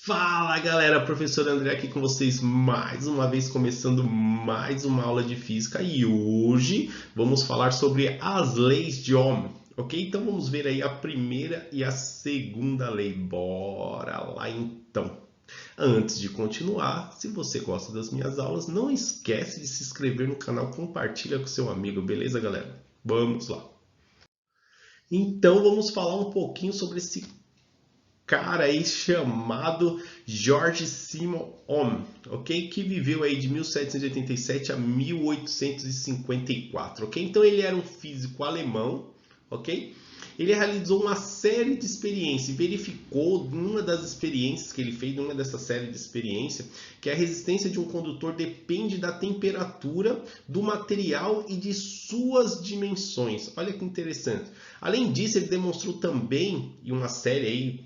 Fala galera, professor André aqui com vocês mais uma vez, começando mais uma aula de física e hoje vamos falar sobre as leis de Ohm, ok? Então vamos ver aí a primeira e a segunda lei, bora lá então. Antes de continuar, se você gosta das minhas aulas, não esquece de se inscrever no canal, compartilha com seu amigo, beleza galera? Vamos lá. Então vamos falar um pouquinho sobre esse cara aí chamado George Simon Ohm, ok? Que viveu aí de 1787 a 1854, ok? Então ele era um físico alemão, ok? Ele realizou uma série de experiências e verificou numa das experiências que ele fez, numa dessa série de experiências, que a resistência de um condutor depende da temperatura do material e de suas dimensões. Olha que interessante. Além disso, ele demonstrou também, em uma série aí,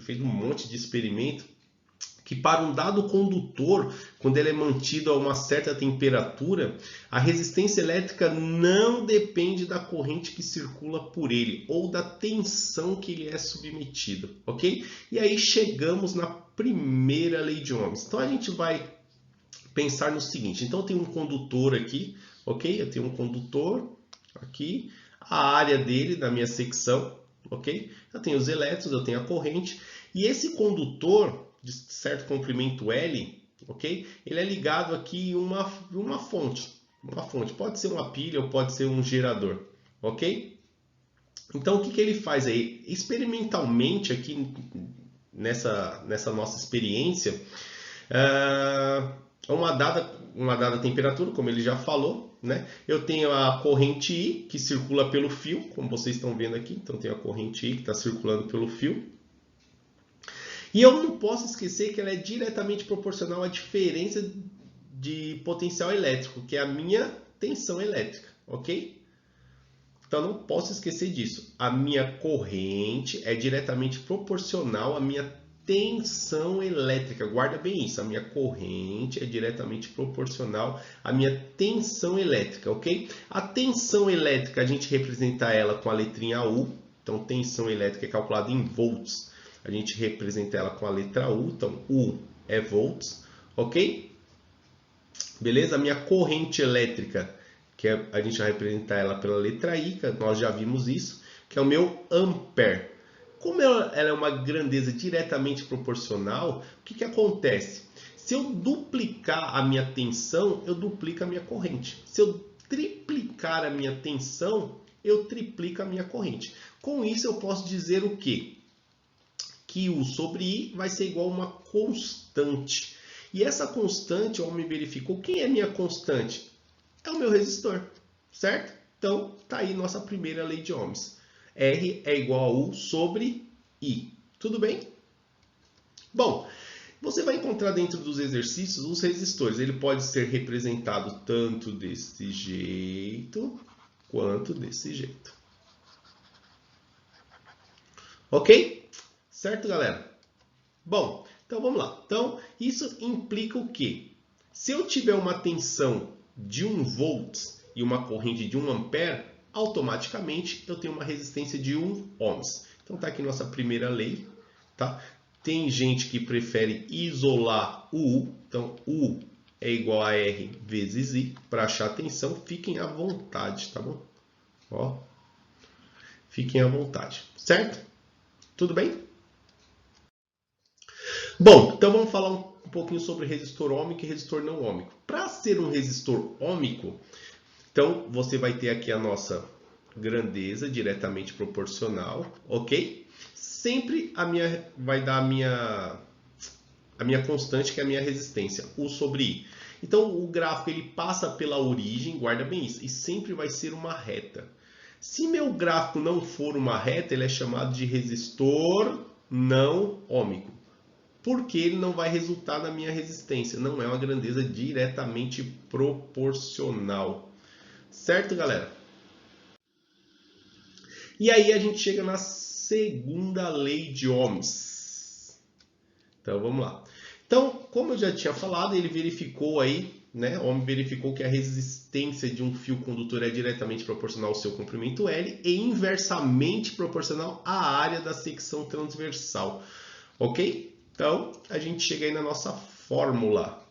fez um monte de experimento, que para um dado condutor, quando ele é mantido a uma certa temperatura, a resistência elétrica não depende da corrente que circula por ele ou da tensão que ele é submetido, ok? E aí chegamos na primeira lei de Ohms. Então a gente vai pensar no seguinte, então eu tenho um condutor aqui, ok? Eu tenho um condutor aqui, a área dele, da minha secção, ok? Eu tenho os elétrons, eu tenho a corrente, e esse condutor de certo comprimento L, ok? Ele é ligado aqui em uma fonte. Uma fonte, pode ser uma pilha ou pode ser um gerador, ok? Então, o que ele faz aí? Experimentalmente, aqui nessa nossa experiência, uma dada temperatura, como ele já falou, né? Eu tenho a corrente I, que circula pelo fio, como vocês estão vendo aqui. Então, tenho a corrente I que está circulando pelo fio. E eu não posso esquecer que ela é diretamente proporcional à diferença de potencial elétrico, que é a minha tensão elétrica, ok? Então, não posso esquecer disso. A minha corrente é diretamente proporcional à minha tensão elétrica. Guarda bem isso. A minha corrente é diretamente proporcional à minha tensão elétrica, ok? A tensão elétrica, a gente representa ela com a letrinha U. Então, tensão elétrica é calculada em volts. A gente representa ela com a letra U. Então, U é volts, ok? Beleza? A minha corrente elétrica, que a gente vai representar ela pela letra I, que nós já vimos isso, que é o meu ampere. Como ela é uma grandeza diretamente proporcional, o que acontece? Se eu duplicar a minha tensão, eu duplico a minha corrente. Se eu triplicar a minha tensão, eu triplico a minha corrente. Com isso, eu posso dizer o quê? Que U sobre I vai ser igual a uma constante. E essa constante, o homem verificou, quem é minha constante? É o meu resistor, certo? Então, está aí nossa primeira lei de Ohms. R é igual a U sobre I. Tudo bem? Bom, você vai encontrar dentro dos exercícios os resistores. Ele pode ser representado tanto desse jeito, quanto desse jeito. Ok? Certo, galera? Bom, então vamos lá. Então, isso implica o quê? Se eu tiver uma tensão de 1 volts e uma corrente de 1 ampere, automaticamente eu tenho uma resistência de 1 ohms. Então está aqui nossa primeira lei, tá? Tem gente que prefere isolar o U, então U é igual a R vezes I. Para achar a tensão, fiquem à vontade, tá bom? Ó, fiquem à vontade, certo? Tudo bem? Bom, então vamos falar um pouquinho sobre resistor ôhmico e resistor não ôhmico. Para ser um resistor ôhmico, então você vai ter aqui a nossa grandeza diretamente proporcional, ok? Sempre vai dar a minha constante, que é a minha resistência, U sobre I. Então o gráfico ele passa pela origem, guarda bem isso, e sempre vai ser uma reta. Se meu gráfico não for uma reta, ele é chamado de resistor não ôhmico. Porque ele não vai resultar na minha resistência. Não é uma grandeza diretamente proporcional. Certo, galera? E aí a gente chega na segunda lei de Ohms. Então, vamos lá. Então, como eu já tinha falado, ele verificou aí, né? Ohm verificou que a resistência de um fio condutor é diretamente proporcional ao seu comprimento L e inversamente proporcional à área da secção transversal. Ok? Então, a gente chega aí na nossa fórmula.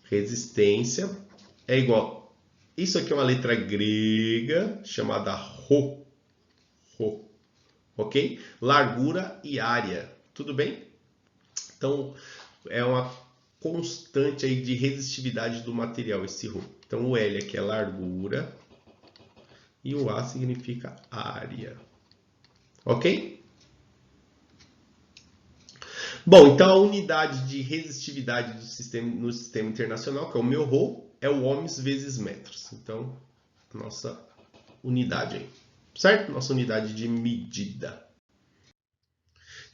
Resistência é igual. Isso aqui é uma letra grega chamada Rho. Rho. Ok? Largura e área. Tudo bem? Então, é uma constante aí de resistividade do material, esse Rho. Então, o L aqui é largura e o A significa área. Ok? Bom, então a unidade de resistividade do sistema, no sistema internacional, que é o meu Rho, é o ohms vezes metros. Então, nossa unidade aí, certo? Nossa unidade de medida.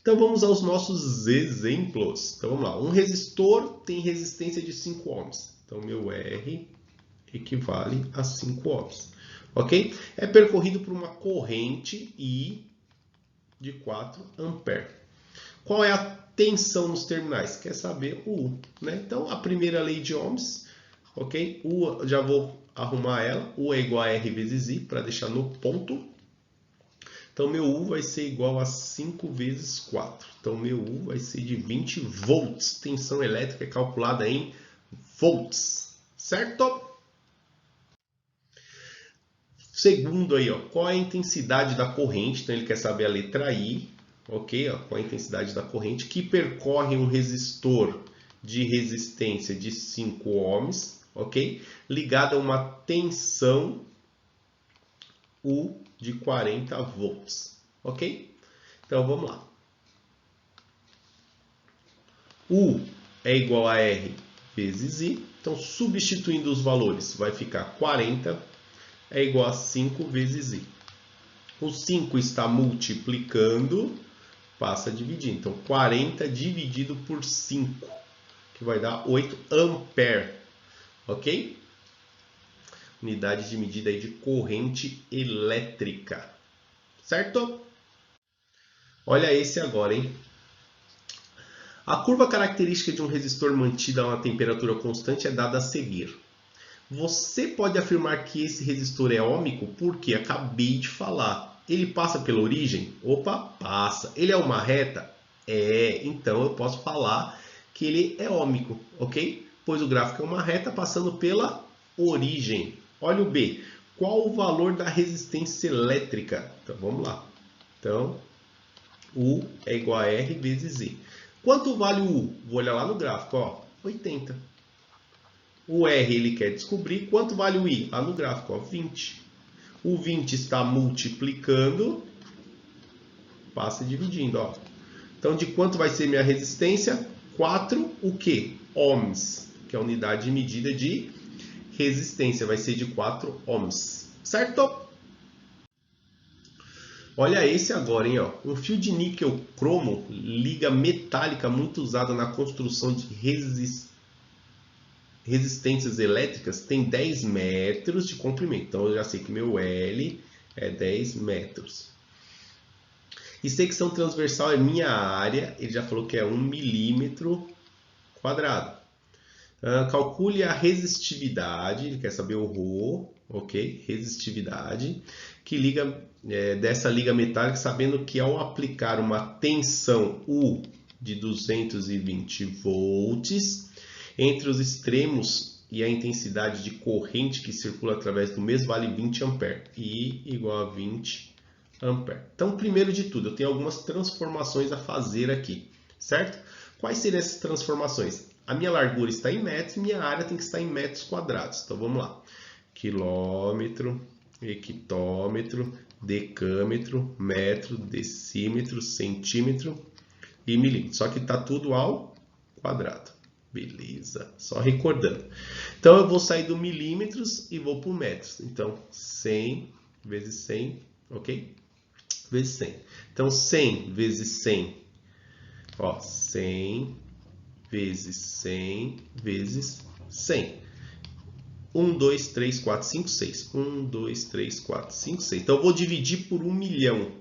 Então, vamos aos nossos exemplos. Então, vamos lá. Um resistor tem resistência de 5 ohms. Então, meu R equivale a 5 ohms. Ok? É percorrido por uma corrente I de 4 amperes. Qual é a tensão nos terminais? Quer saber o U, né? Então, a primeira lei de Ohms, ok? U, já vou arrumar ela. U é igual a R vezes I, para deixar no ponto. Então, meu U vai ser igual a 5 vezes 4. Então, meu U vai ser de 20 volts. Tensão elétrica é calculada em volts, certo? Segundo aí, ó, qual é a intensidade da corrente? Então, ele quer saber a letra I. Ok? Ó, qual a intensidade da corrente que percorre um resistor de resistência de 5 ohms, ok? Ligado a uma tensão U de 40 volts, ok? Então vamos lá. U é igual a R vezes I. Então, substituindo os valores, vai ficar 40 é igual a 5 vezes I. O 5 está multiplicando, passa a dividir. Então, 40 dividido por 5, que vai dar 8 ampere, ok? Unidade de medida aí de corrente elétrica, certo? Olha esse agora, hein? A curva característica de um resistor mantido a uma temperatura constante é dada a seguir. Você pode afirmar que esse resistor é ôhmico porque acabei de falar. Ele passa pela origem? Opa, passa. Ele é uma reta? É, então eu posso falar que ele é ôhmico, ok? Pois o gráfico é uma reta passando pela origem. Olha o B. Qual o valor da resistência elétrica? Então vamos lá. Então, U é igual a R vezes I. Quanto vale o U? Vou olhar lá no gráfico, ó, 80. O R ele quer descobrir quanto vale o I. Lá no gráfico, ó, 20. O 20 está multiplicando, passa dividindo, ó. Então, de quanto vai ser minha resistência? 4 o quê? Ohms, que é a unidade de medida de resistência. Vai ser de 4 ohms, certo? Olha esse agora, hein? Ó. Um fio de níquel cromo, liga metálica muito usada na construção de resistências elétricas, tem 10 metros de comprimento. Então, eu já sei que meu L é 10 metros. E secção transversal é minha área. Ele já falou que é 1 milímetro quadrado. Calcule a resistividade, ele quer saber o Rho, ok? Resistividade, que liga dessa liga metálica, sabendo que ao aplicar uma tensão U de 220 volts entre os extremos e a intensidade de corrente que circula através do mesmo vale 20 ampere, I igual a 20 ampere. Então, primeiro de tudo, eu tenho algumas transformações a fazer aqui, certo? Quais seriam essas transformações? A minha largura está em metros, minha área tem que estar em metros quadrados. Então, vamos lá. Quilômetro, hectômetro, decâmetro, metro, decímetro, centímetro e milímetro. Só que está tudo ao quadrado. Beleza, só recordando. Então, eu vou sair do milímetros e vou para o metros. Então, 100 vezes 100, ok? Vezes 100. Então, 100 vezes 100, ó, 100 vezes 100 vezes 100. 1, 2, 3, 4, 5, 6. 1, 2, 3, 4, 5, 6. Então, eu vou dividir por 1 milhão,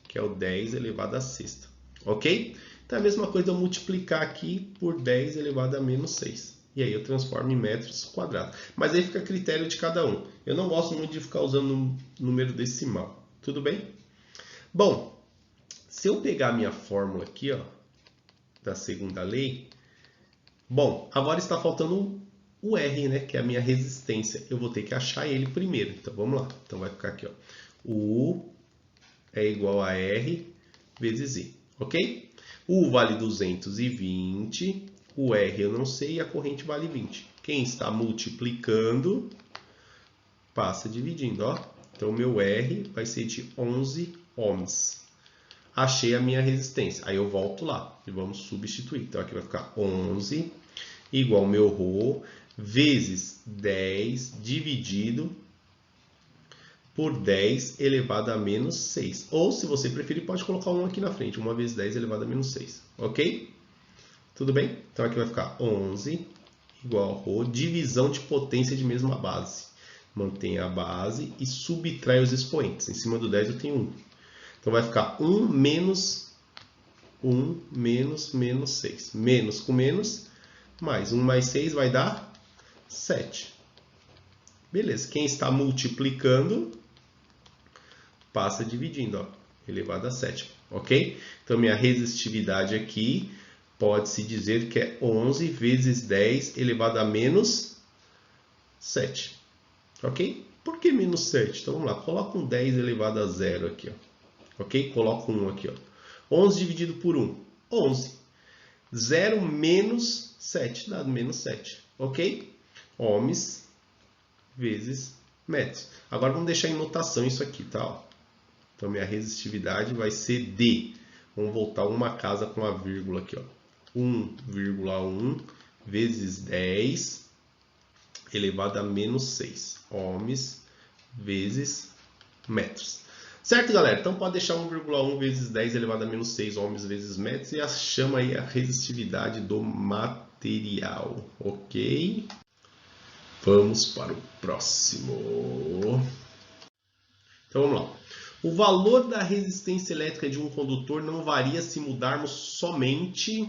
que é o 10 elevado a sexta. Ok? Então, é a mesma coisa eu multiplicar aqui por 10 elevado a menos 6. E aí eu transformo em metros quadrados. Mas aí fica a critério de cada um. Eu não gosto muito de ficar usando número decimal. Tudo bem? Bom, Se eu pegar a minha fórmula aqui, ó, da segunda lei, bom, agora está faltando o R, né, que é a minha resistência. Eu vou ter que achar ele primeiro. Então vamos lá. Então vai ficar aqui, ó. U é igual a R vezes I, ok? U vale 220, o R eu não sei e a corrente vale 20. Quem está multiplicando passa dividindo, ó. Então meu R vai ser de 11 ohms. Achei a minha resistência. Aí eu volto lá e vamos substituir. Então aqui vai ficar 11 igual meu ρ vezes 10 dividido por 10 elevado a menos 6. Ou, se você preferir, pode colocar 1 aqui na frente. 1 vezes 10 elevado a menos 6. Ok? Tudo bem? Então aqui vai ficar 11 igual a ρ, divisão de potência de mesma base. Mantém a base e subtrai os expoentes. Em cima do 10 eu tenho 1. Então vai ficar 1 menos 6. Menos com menos, mais 1 mais 6 vai dar 7. Beleza. Quem está multiplicando passa dividindo, ó, elevado a 7, ok? Então, minha resistividade aqui pode-se dizer que é 11 vezes 10 elevado a menos 7, ok? Por que menos 7? Então, vamos lá, coloca um 10 elevado a 0 aqui, ó, ok? Coloca um 1 aqui, ó. 11 dividido por 1, 11. 0 menos 7, dá menos 7, ok? Ohms vezes metros. Agora, vamos deixar em notação isso aqui, tá? Ó. Então, minha resistividade vai ser D. Vamos voltar uma casa com a vírgula aqui, ó. 1,1 vezes 10 elevado a menos 6 ohms vezes metros. Certo, galera? Então, pode deixar 1,1 vezes 10 elevado a menos 6 ohms vezes metros e chama aí a resistividade do material, ok? Vamos para o próximo. Então, vamos lá. O valor da resistência elétrica de um condutor não varia se mudarmos somente...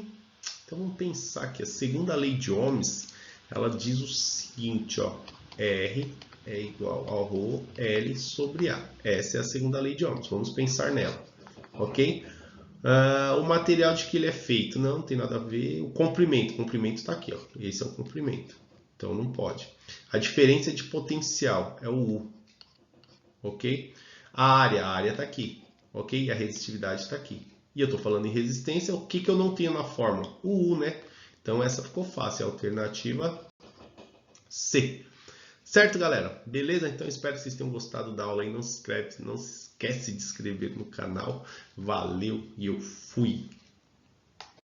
Então, vamos pensar que a segunda lei de Ohms, ela diz o seguinte, ó. R é igual ao ρ L sobre A. Essa é a segunda lei de Ohms. Vamos pensar nela, ok? O material de que ele é feito, não tem nada a ver. O comprimento está aqui, ó. Esse é o comprimento. Então, não pode. A diferença de potencial é o U, ok? A área está aqui, ok? A resistividade está aqui. E eu estou falando em resistência, o que eu não tenho na fórmula? O U, né? Então, essa ficou fácil, a alternativa C. Certo, galera? Beleza? Então, espero que vocês tenham gostado da aula aí. Não se esquece de se inscrever no canal. Valeu e eu fui!